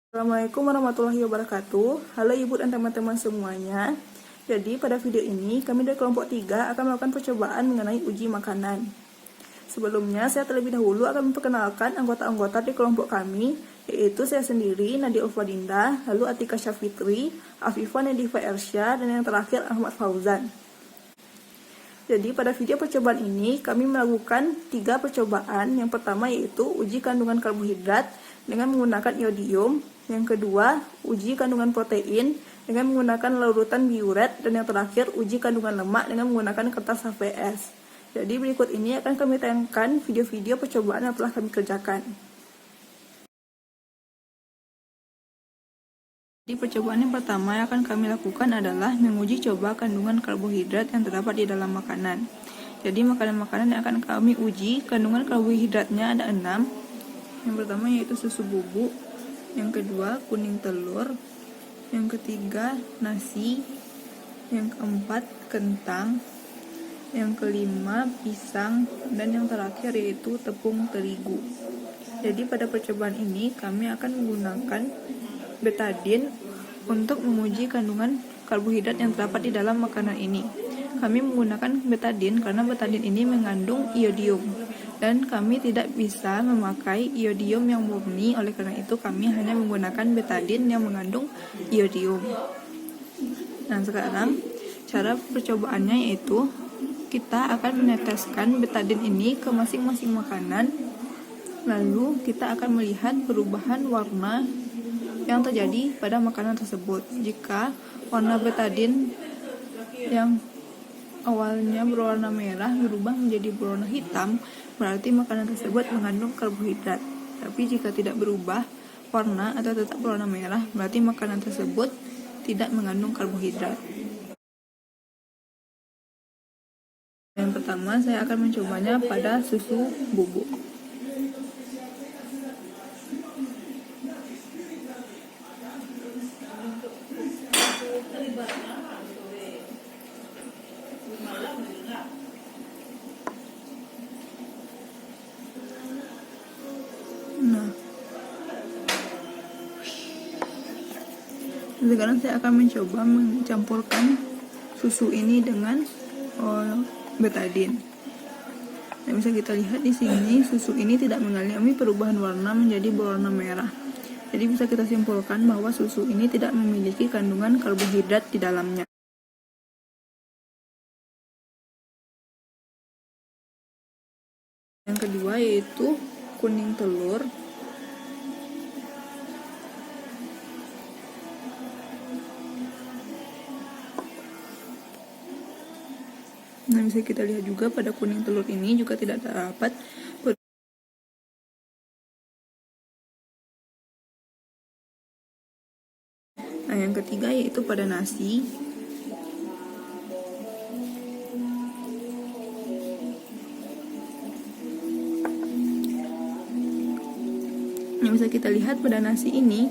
Assalamualaikum warahmatullahi wabarakatuh. Halo ibu dan teman-teman semuanya. Jadi pada video ini kami dari kelompok 3 akan melakukan percobaan mengenai uji makanan. Sebelumnya saya terlebih dahulu akan memperkenalkan anggota-anggota di kelompok kami, yaitu saya sendiri Nadia Ulfadinda, lalu Atika Syafitri, Afifah Nedifa Ersya, dan yang terakhir Ahmad Fauzan. Jadi pada video percobaan ini kami melakukan 3 percobaan. Yang pertama yaitu uji kandungan karbohidrat dengan menggunakan iodium. Yang kedua, uji kandungan protein dengan menggunakan larutan biuret. Dan yang terakhir, uji kandungan lemak dengan menggunakan kertas HVS. Jadi berikut ini akan kami tayangkan video-video percobaan yang telah kami kerjakan. Di percobaan yang pertama yang akan kami lakukan adalah menguji coba kandungan karbohidrat yang terdapat di dalam makanan. Jadi makanan-makanan yang akan kami uji, kandungan karbohidratnya ada 6. Yang pertama yaitu susu bubuk, yang kedua kuning telur, yang ketiga nasi, yang keempat kentang, yang kelima pisang, dan yang terakhir yaitu tepung terigu. Jadi pada percobaan ini kami akan menggunakan betadine untuk menguji kandungan karbohidrat yang terdapat di dalam makanan ini. Kami menggunakan betadine karena betadine ini mengandung iodium dan kami tidak bisa memakai iodium yang murni, oleh karena itu kami hanya menggunakan betadine yang mengandung iodium. Nah, sekarang cara percobaannya yaitu kita akan meneteskan betadine ini ke masing-masing makanan, lalu kita akan melihat perubahan warna yang terjadi pada makanan tersebut. Jika warna betadine yang awalnya berwarna merah berubah menjadi berwarna hitam, berarti makanan tersebut mengandung karbohidrat. Tapi jika tidak berubah warna atau tetap berwarna merah, berarti makanan tersebut tidak mengandung karbohidrat. Yang pertama saya akan mencobanya pada susu bubuk. Nah, sekarang saya akan mencoba mencampurkan susu ini dengan betadine. Nah, bisa kita lihat di sini susu ini tidak mengalami perubahan warna menjadi berwarna merah. Jadi bisa kita simpulkan bahwa susu ini tidak memiliki kandungan karbohidrat di dalamnya. Yang kedua yaitu kuning telur. Nah, bisa kita lihat juga pada kuning telur ini juga tidak terdapat. Nah, yang ketiga yaitu pada nasi. Yang bisa kita lihat pada nasi ini,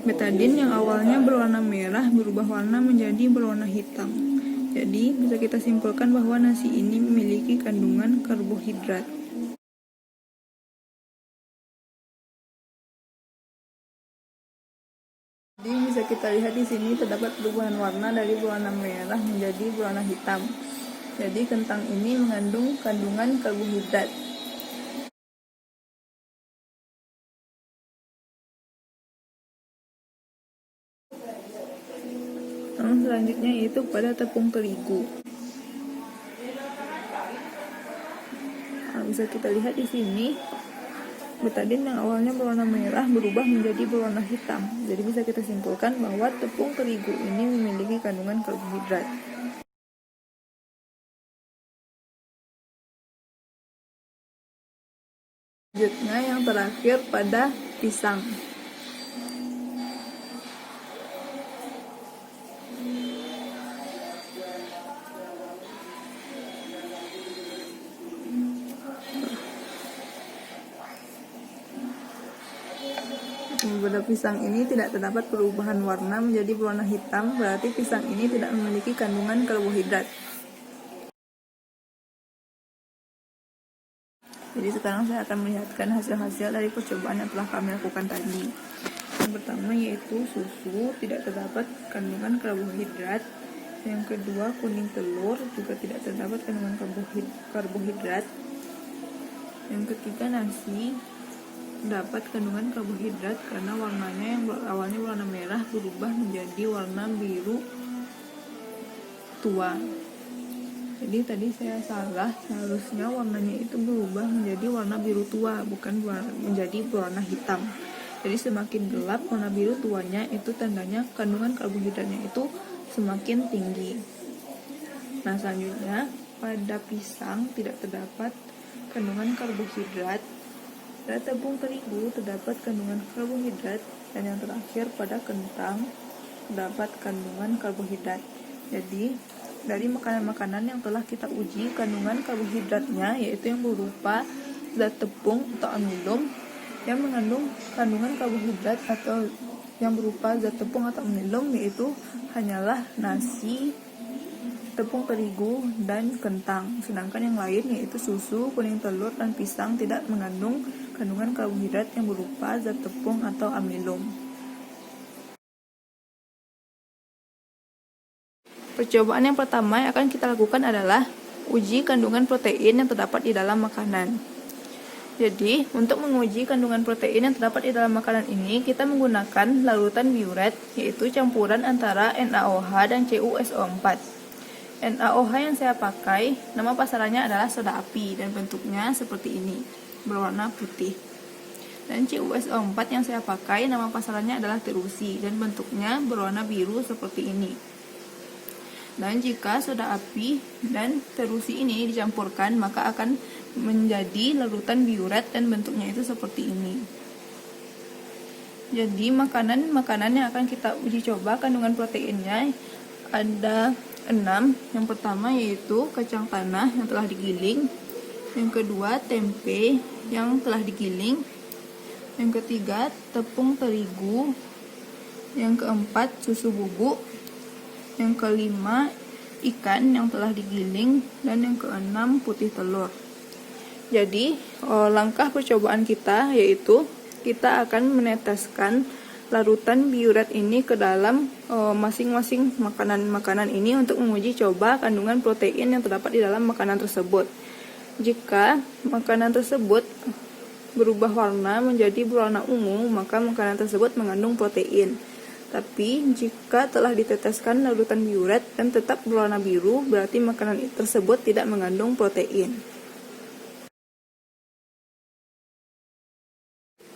betadine yang awalnya berwarna merah berubah warna menjadi berwarna hitam. Jadi bisa kita simpulkan bahwa nasi ini memiliki kandungan karbohidrat. Jadi bisa kita lihat di sini terdapat perubahan warna dari berwarna merah menjadi berwarna hitam. Jadi kentang ini mengandung kandungan karbohidrat. Selanjutnya yaitu pada tepung terigu. Nah, bisa kita lihat di sini betadine yang awalnya berwarna merah berubah menjadi berwarna hitam. Jadi bisa kita simpulkan bahwa tepung terigu ini memiliki kandungan karbohidrat. Selanjutnya yang terakhir pada pisang. Pada pisang ini tidak terdapat perubahan warna menjadi berwarna hitam, berarti pisang ini tidak memiliki kandungan karbohidrat. Jadi sekarang saya akan melihatkan hasil-hasil dari percobaan yang telah kami lakukan tadi. yang pertama yaitu susu, tidak terdapat kandungan karbohidrat. Yang kedua, kuning telur, juga tidak terdapat kandungan karbohidrat. Yang ketiga, nasi, terdapat kandungan karbohidrat karena warnanya yang awalnya warna merah berubah menjadi warna biru tua. Jadi tadi saya salah, seharusnya warnanya itu berubah menjadi warna biru tua, bukan menjadi warna hitam. Jadi semakin gelap warna biru tuanya itu tandanya kandungan karbohidratnya itu semakin tinggi. Nah, selanjutnya pada pisang tidak terdapat kandungan karbohidrat. Pada tepung terigu terdapat kandungan karbohidrat, dan yang terakhir pada kentang terdapat kandungan karbohidrat. Jadi dari makanan-makanan yang telah kita uji kandungan karbohidratnya, yaitu yang berupa zat tepung atau amilum yang mengandung kandungan karbohidrat atau yang berupa zat tepung atau amilum, yaitu hanyalah nasi, tepung terigu, dan kentang. Sedangkan yang lain yaitu susu, kuning telur, dan pisang tidak mengandung kandungan karbohidrat yang berupa zat tepung atau amilum. Percobaan yang pertama yang akan kita lakukan adalah uji kandungan protein yang terdapat di dalam makanan. Jadi, untuk menguji kandungan protein yang terdapat di dalam makanan ini, kita menggunakan larutan biuret, yaitu campuran antara NaOH dan CuSO4. NaOH yang saya pakai, nama pasarannya adalah soda api, dan bentuknya seperti ini, berwarna putih. Dan CuSO4 yang saya pakai, nama pasarannya adalah terusi, dan bentuknya berwarna biru seperti ini. Dan jika soda api dan terusi ini dicampurkan, maka akan menjadi larutan biuret dan bentuknya itu seperti ini. Jadi makanan yang akan kita uji coba kandungan proteinnya ada 6. Yang pertama yaitu kacang tanah yang telah digiling. Yang kedua, tempe yang telah digiling. Yang ketiga, tepung terigu. Yang keempat, susu bubuk. Yang kelima, ikan yang telah digiling. Dan yang keenam, putih telur. Jadi, langkah percobaan kita yaitu kita akan meneteskan larutan biuret ini ke dalam masing-masing makanan ini untuk menguji coba kandungan protein yang terdapat di dalam makanan tersebut. Jika makanan tersebut berubah warna menjadi berwarna ungu, maka makanan tersebut mengandung protein. Tapi jika telah diteteskan larutan biuret dan tetap berwarna biru, berarti makanan tersebut tidak mengandung protein.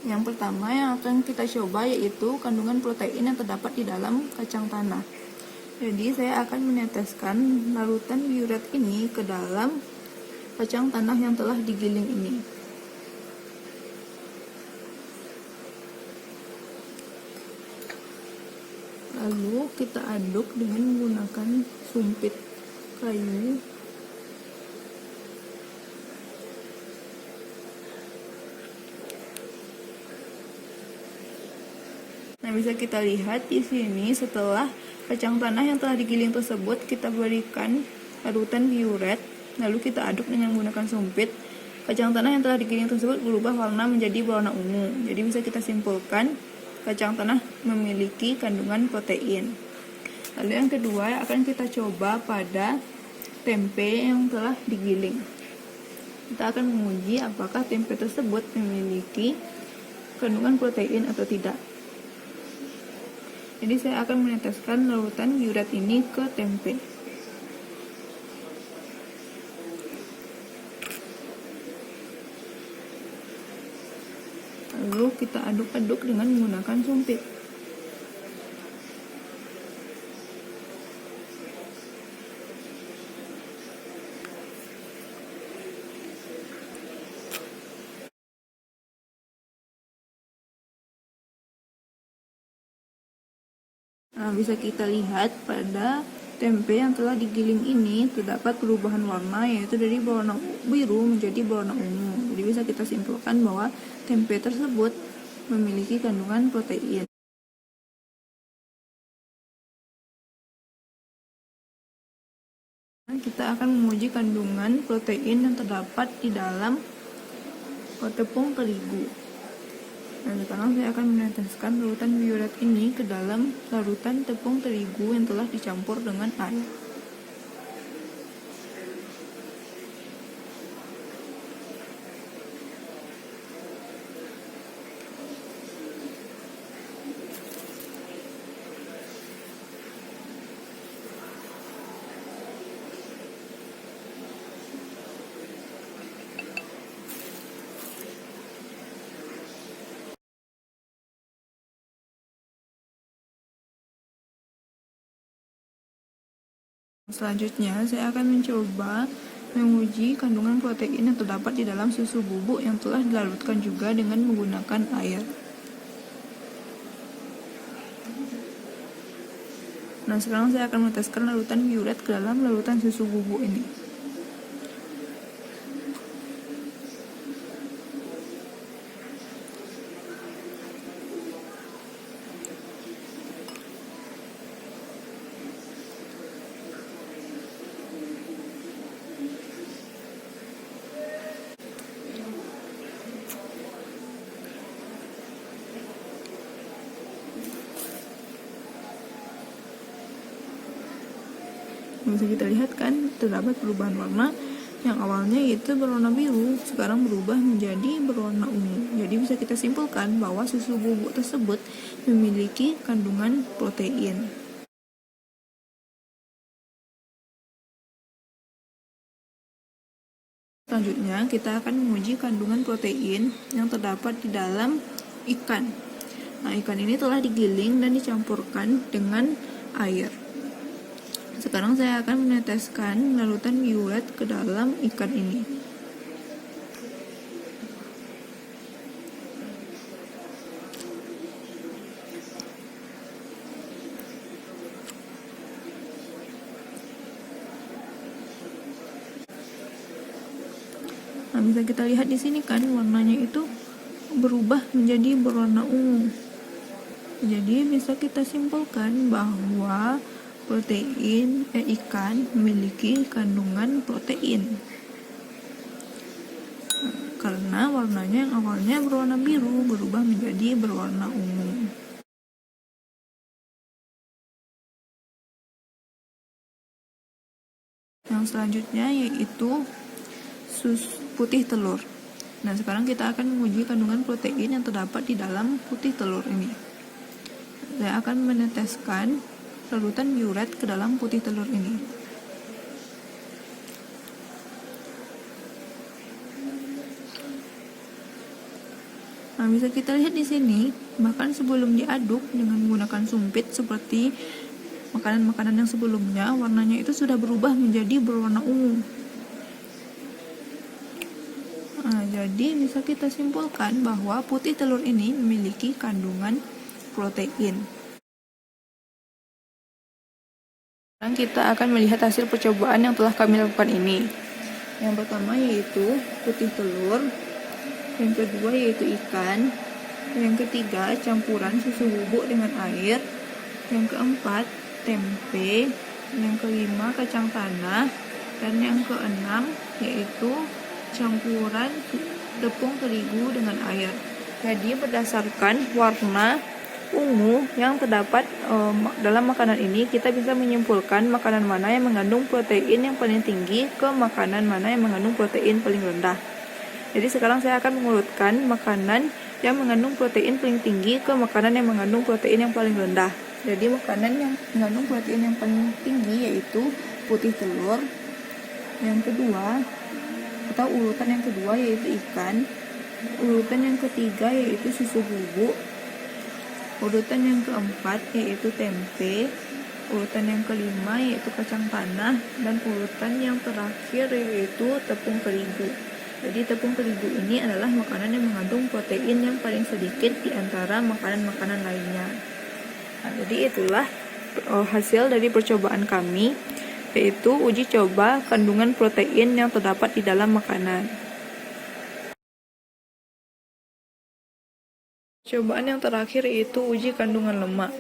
Yang pertama yang akan kita coba yaitu kandungan protein yang terdapat di dalam kacang tanah. Jadi saya akan meneteskan larutan biuret ini ke dalam kacang tanah yang telah digiling ini. Lalu kita aduk dengan menggunakan sumpit kayu. Nah, bisa kita lihat di sini setelah kacang tanah yang telah digiling tersebut kita berikan larutan biuret, lalu kita aduk dengan menggunakan sumpit. Kacang tanah yang telah digiling tersebut berubah warna menjadi berwarna ungu. Jadi bisa kita simpulkan kacang tanah memiliki kandungan protein. Lalu yang kedua akan kita coba pada tempe yang telah digiling. Kita akan menguji apakah tempe tersebut memiliki kandungan protein atau tidak. Jadi saya akan meneteskan larutan biuret ini ke tempe. Lalu kita aduk-aduk dengan menggunakan sumpit. Nah, bisa kita lihat pada tempe yang telah digiling ini terdapat perubahan warna, yaitu dari berwarna biru menjadi berwarna ungu. Jadi bisa kita simpulkan bahwa tempe tersebut memiliki kandungan protein. Kita akan menguji kandungan protein yang terdapat di dalam tepung terigu. Nah, sekarang saya akan meneteskan larutan biorat ini ke dalam larutan tepung terigu yang telah dicampur dengan air. Selanjutnya, saya akan mencoba menguji kandungan protein yang terdapat di dalam susu bubuk yang telah dilarutkan juga dengan menggunakan air. Nah, sekarang saya akan meneteskan larutan biorat ke dalam larutan susu bubuk ini. Bisa kita lihat kan terdapat perubahan warna, yang awalnya itu berwarna biru sekarang berubah menjadi berwarna ungu. Jadi bisa kita simpulkan bahwa susu bubuk tersebut memiliki kandungan protein. Selanjutnya kita akan menguji kandungan protein yang terdapat di dalam ikan. Nah, ikan ini telah digiling dan dicampurkan dengan air. Sekarang saya akan meneteskan larutan biorat ke dalam ikan ini. Nah, bisa kita lihat di sini kan warnanya itu berubah menjadi berwarna ungu. Jadi bisa kita simpulkan bahwa ikan memiliki kandungan protein karena warnanya yang awalnya berwarna biru berubah menjadi berwarna ungu. Yang selanjutnya yaitu putih telur. Nah, sekarang kita akan menguji kandungan protein yang terdapat di dalam putih telur ini. Saya akan meneteskan larutan biorat ke dalam putih telur ini. Nah, bisa kita lihat di sini, bahkan sebelum diaduk dengan menggunakan sumpit seperti makanan-makanan yang sebelumnya, warnanya itu sudah berubah menjadi berwarna ungu. Nah, jadi bisa kita simpulkan bahwa putih telur ini memiliki kandungan protein. Sekarang kita akan melihat hasil percobaan yang telah kami lakukan ini. Yang pertama yaitu putih telur, yang kedua yaitu ikan, yang ketiga campuran susu bubuk dengan air, yang keempat tempe, yang kelima kacang tanah, dan yang keenam yaitu campuran tepung terigu dengan air. Jadi berdasarkan warna ungu yang terdapat dalam makanan ini, kita bisa menyimpulkan makanan mana yang mengandung protein yang paling tinggi ke makanan mana yang mengandung protein paling rendah. Jadi sekarang saya akan mengurutkan makanan yang mengandung protein paling tinggi ke makanan yang mengandung protein yang paling rendah. Jadi makanan yang mengandung protein yang paling tinggi yaitu putih telur, yang kedua atau urutan yang kedua yaitu ikan, urutan yang ketiga yaitu susu bubuk, urutan yang keempat yaitu tempe, urutan yang kelima yaitu kacang tanah, dan urutan yang terakhir yaitu tepung terigu. Jadi tepung terigu ini adalah makanan yang mengandung protein yang paling sedikit di antara makanan-makanan lainnya. Nah, jadi itulah hasil dari percobaan kami, yaitu uji coba kandungan protein yang terdapat di dalam makanan. Cobaan yang terakhir yaitu uji kandungan lemak.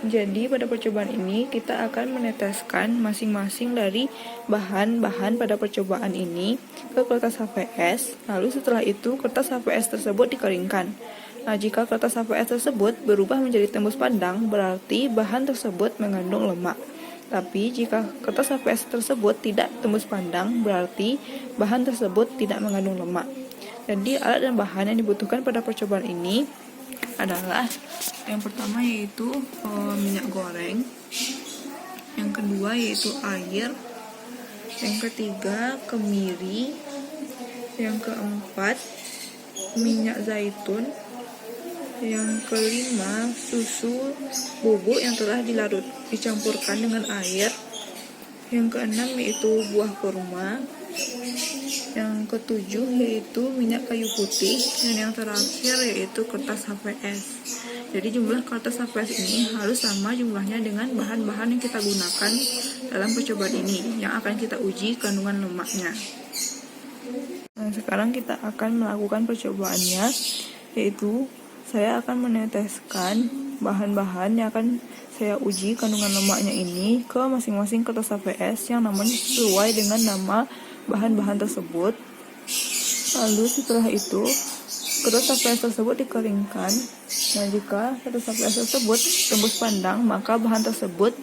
Jadi pada percobaan ini kita akan meneteskan masing-masing dari bahan-bahan pada percobaan ini ke kertas HVS. Lalu setelah itu kertas HVS tersebut dikeringkan. Nah, jika kertas HVS tersebut berubah menjadi tembus pandang, berarti bahan tersebut mengandung lemak. Tapi jika kertas HVS tersebut tidak tembus pandang, berarti bahan tersebut tidak mengandung lemak. Jadi alat dan bahan yang dibutuhkan pada percobaan ini adalah yang pertama yaitu minyak goreng, yang kedua yaitu air, yang ketiga kemiri, yang keempat minyak zaitun, yang kelima susu bubuk yang telah dicampurkan dengan air, yang keenam yaitu buah kurma, yang ketujuh yaitu minyak kayu putih, dan yang terakhir yaitu kertas HVS. Jadi jumlah kertas HVS ini harus sama jumlahnya dengan bahan-bahan yang kita gunakan dalam percobaan ini yang akan kita uji kandungan lemaknya. Nah, sekarang kita akan melakukan percobaannya, yaitu saya akan meneteskan bahan-bahan yang akan saya uji kandungan lemaknya ini ke masing-masing kertas HVS yang namanya sesuai dengan nama bahan-bahan tersebut. Lalu setelah itu kertas HVS tersebut dikeringkan. Nah, jika kertas HVS tersebut tembus pandang, maka bahan tersebut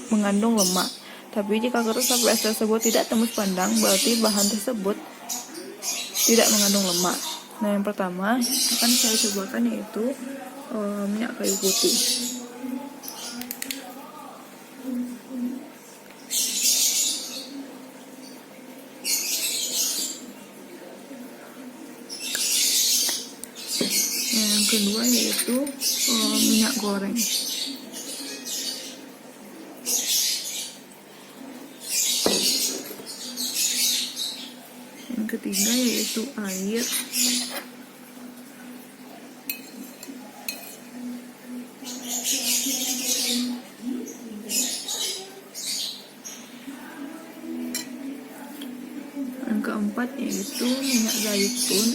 mengandung lemak. Tapi jika kertas HVS tersebut tidak tembus pandang, berarti bahan tersebut tidak mengandung lemak. Nah, yang pertama akan saya cobakan yaitu minyak kayu putih. Yang kedua yaitu minyak goreng. Yang ketiga yaitu air. Yang keempat yaitu minyak zaitun.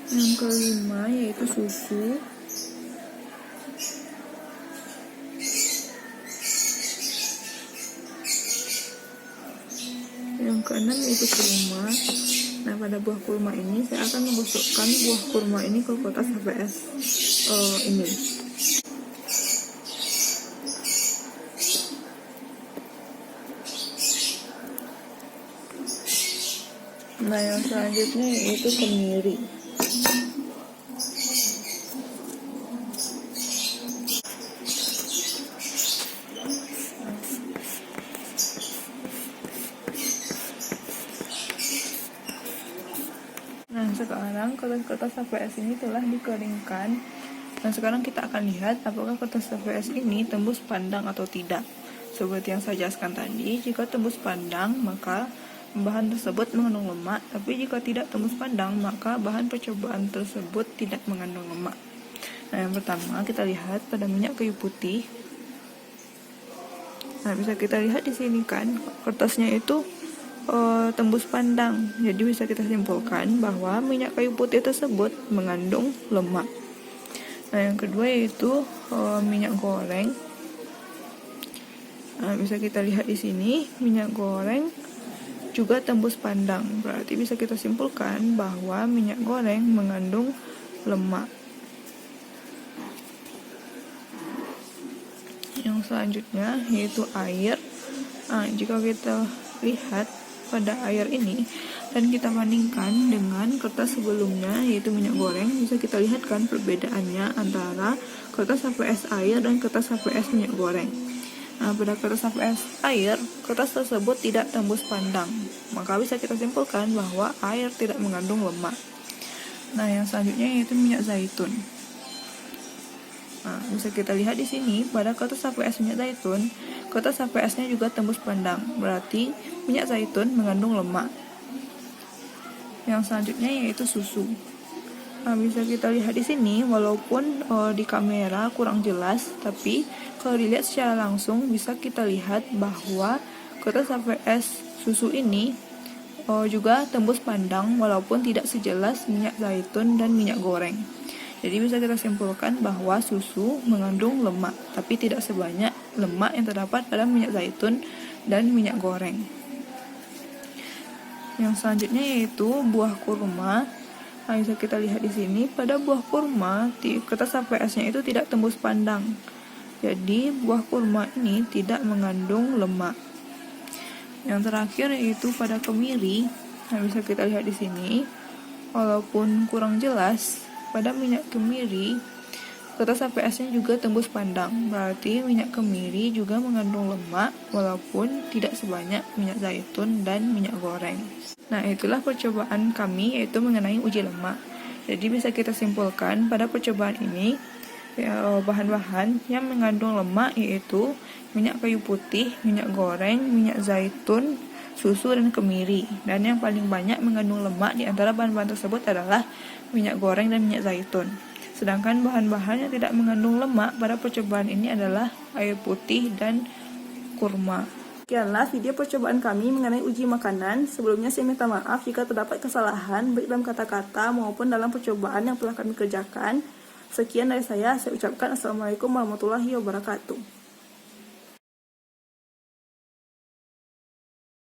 Yang kelima yaitu susu. Yang keenam yaitu kurma. Nah, pada buah kurma ini saya akan menggosokkan buah kurma ini ke kertas HVS ini. Nah, yang selanjutnya yaitu kemiri. Nah, sekarang kertas HVS ini telah dikeringkan. Dan sekarang kita akan lihat apakah kertas HVS ini tembus pandang atau tidak. Seperti yang saya jelaskan tadi, jika tembus pandang maka bahan tersebut mengandung lemak, tapi jika tidak tembus pandang maka bahan percobaan tersebut tidak mengandung lemak. Nah, yang pertama kita lihat pada minyak kayu putih. Nah, bisa kita lihat di sini kan kertasnya itu tembus pandang. Jadi bisa kita simpulkan bahwa minyak kayu putih tersebut mengandung lemak. Nah, yang kedua yaitu minyak goreng. Nah, bisa kita lihat di sini minyak goreng juga tembus pandang. Berarti bisa kita simpulkan bahwa minyak goreng mengandung lemak. Yang selanjutnya yaitu air. Nah, jika kita lihat pada air ini dan kita bandingkan dengan kertas sebelumnya yaitu minyak goreng, bisa kita lihat kan perbedaannya antara kertas HVS air dan kertas HVS minyak goreng. Nah, pada kertas HVS air, kertas tersebut tidak tembus pandang, maka bisa kita simpulkan bahwa air tidak mengandung lemak. Nah, yang selanjutnya yaitu minyak zaitun. Nah, bisa kita lihat di sini pada kertas HVS minyak zaitun, kertas HVS-nya juga tembus pandang, berarti minyak zaitun mengandung lemak. Yang selanjutnya yaitu susu. Nah, bisa kita lihat di sini walaupun di kamera kurang jelas, tapi kalau dilihat secara langsung bisa kita lihat bahwa kertas HVS susu ini juga tembus pandang walaupun tidak sejelas minyak zaitun dan minyak goreng. Jadi bisa kita simpulkan bahwa susu mengandung lemak, tapi tidak sebanyak lemak yang terdapat pada minyak zaitun dan minyak goreng. Yang selanjutnya yaitu buah kurma. Nah, bisa kita lihat di sini, pada buah kurma kertas HPS-nya itu tidak tembus pandang. Jadi, buah kurma ini tidak mengandung lemak. Yang terakhir yaitu pada kemiri. Nah, bisa kita lihat di sini, walaupun kurang jelas, pada minyak kemiri kertas HPS-nya juga tembus pandang. Berarti minyak kemiri juga mengandung lemak walaupun tidak sebanyak minyak zaitun dan minyak goreng. Nah, itulah percobaan kami yaitu mengenai uji lemak. Jadi bisa kita simpulkan pada percobaan ini bahan-bahan yang mengandung lemak yaitu minyak kayu putih, minyak goreng, minyak zaitun, susu, dan kemiri. Dan yang paling banyak mengandung lemak di antara bahan-bahan tersebut adalah minyak goreng dan minyak zaitun. Sedangkan bahan-bahan yang tidak mengandung lemak pada percobaan ini adalah air putih dan kurma. Sekianlah video percobaan kami mengenai uji makanan. Sebelumnya saya minta maaf jika terdapat kesalahan baik dalam kata-kata maupun dalam percobaan yang telah kami kerjakan. Sekian dari saya ucapkan Assalamualaikum warahmatullahi wabarakatuh.